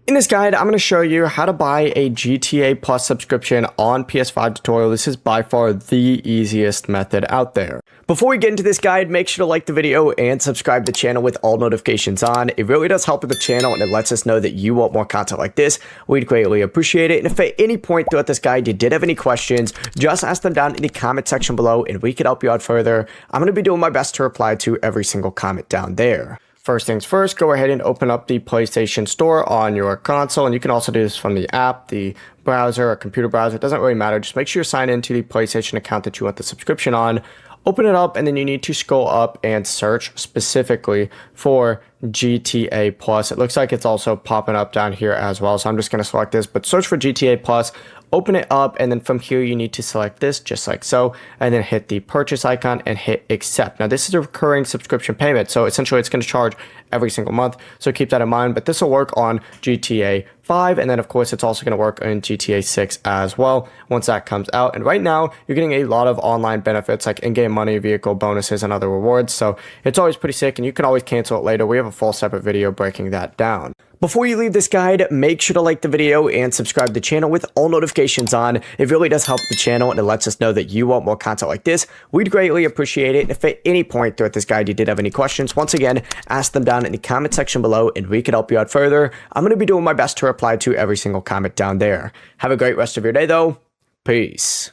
In this guide, I'm going to show you how to buy a GTA Plus subscription on PS5 tutorial. This is by far the easiest method out there. Before we get into this guide, make sure to like the video and subscribe to the channel with all notifications on. It really does help with the channel and it lets us know that you want more content like this. We'd greatly appreciate it. And if at any point throughout this guide you did have any questions, just ask them down in the comment section below and we could help you out further. I'm going to be doing my best to reply to every single comment down there. First things first, go ahead and open up the PlayStation Store on your console, and you can also do this from the app, the browser, or computer browser. It doesn't really matter. Just make sure you sign into the PlayStation account that you want the subscription on. Open it up, and then you need to scroll up and search specifically for GTA Plus. It looks like it's also popping up down here as well, so I'm just going to select this, but search for GTA Plus. Open it up, and then from here you need to select this just like so, and then hit the purchase icon and hit accept. Now this is a recurring subscription payment, so essentially it's going to charge every single month, so keep that in mind. But this will work on GTA 5, and then of course it's also going to work in GTA 6 as well once that comes out. And right now you're getting a lot of online benefits like in-game money, vehicle bonuses, and other rewards, so it's always pretty sick, and you can always cancel it later. We have a full separate video breaking that down. Before you leave this guide, make sure to like the video and subscribe to the channel with all notifications on. It really does help the channel and it lets us know that you want more content like this. We'd greatly appreciate it. And if at any point throughout this guide you did have any questions, once again, ask them down in the comment section below and we can help you out further. I'm going to be doing my best to reply to every single comment down there. Have a great rest of your day though. Peace.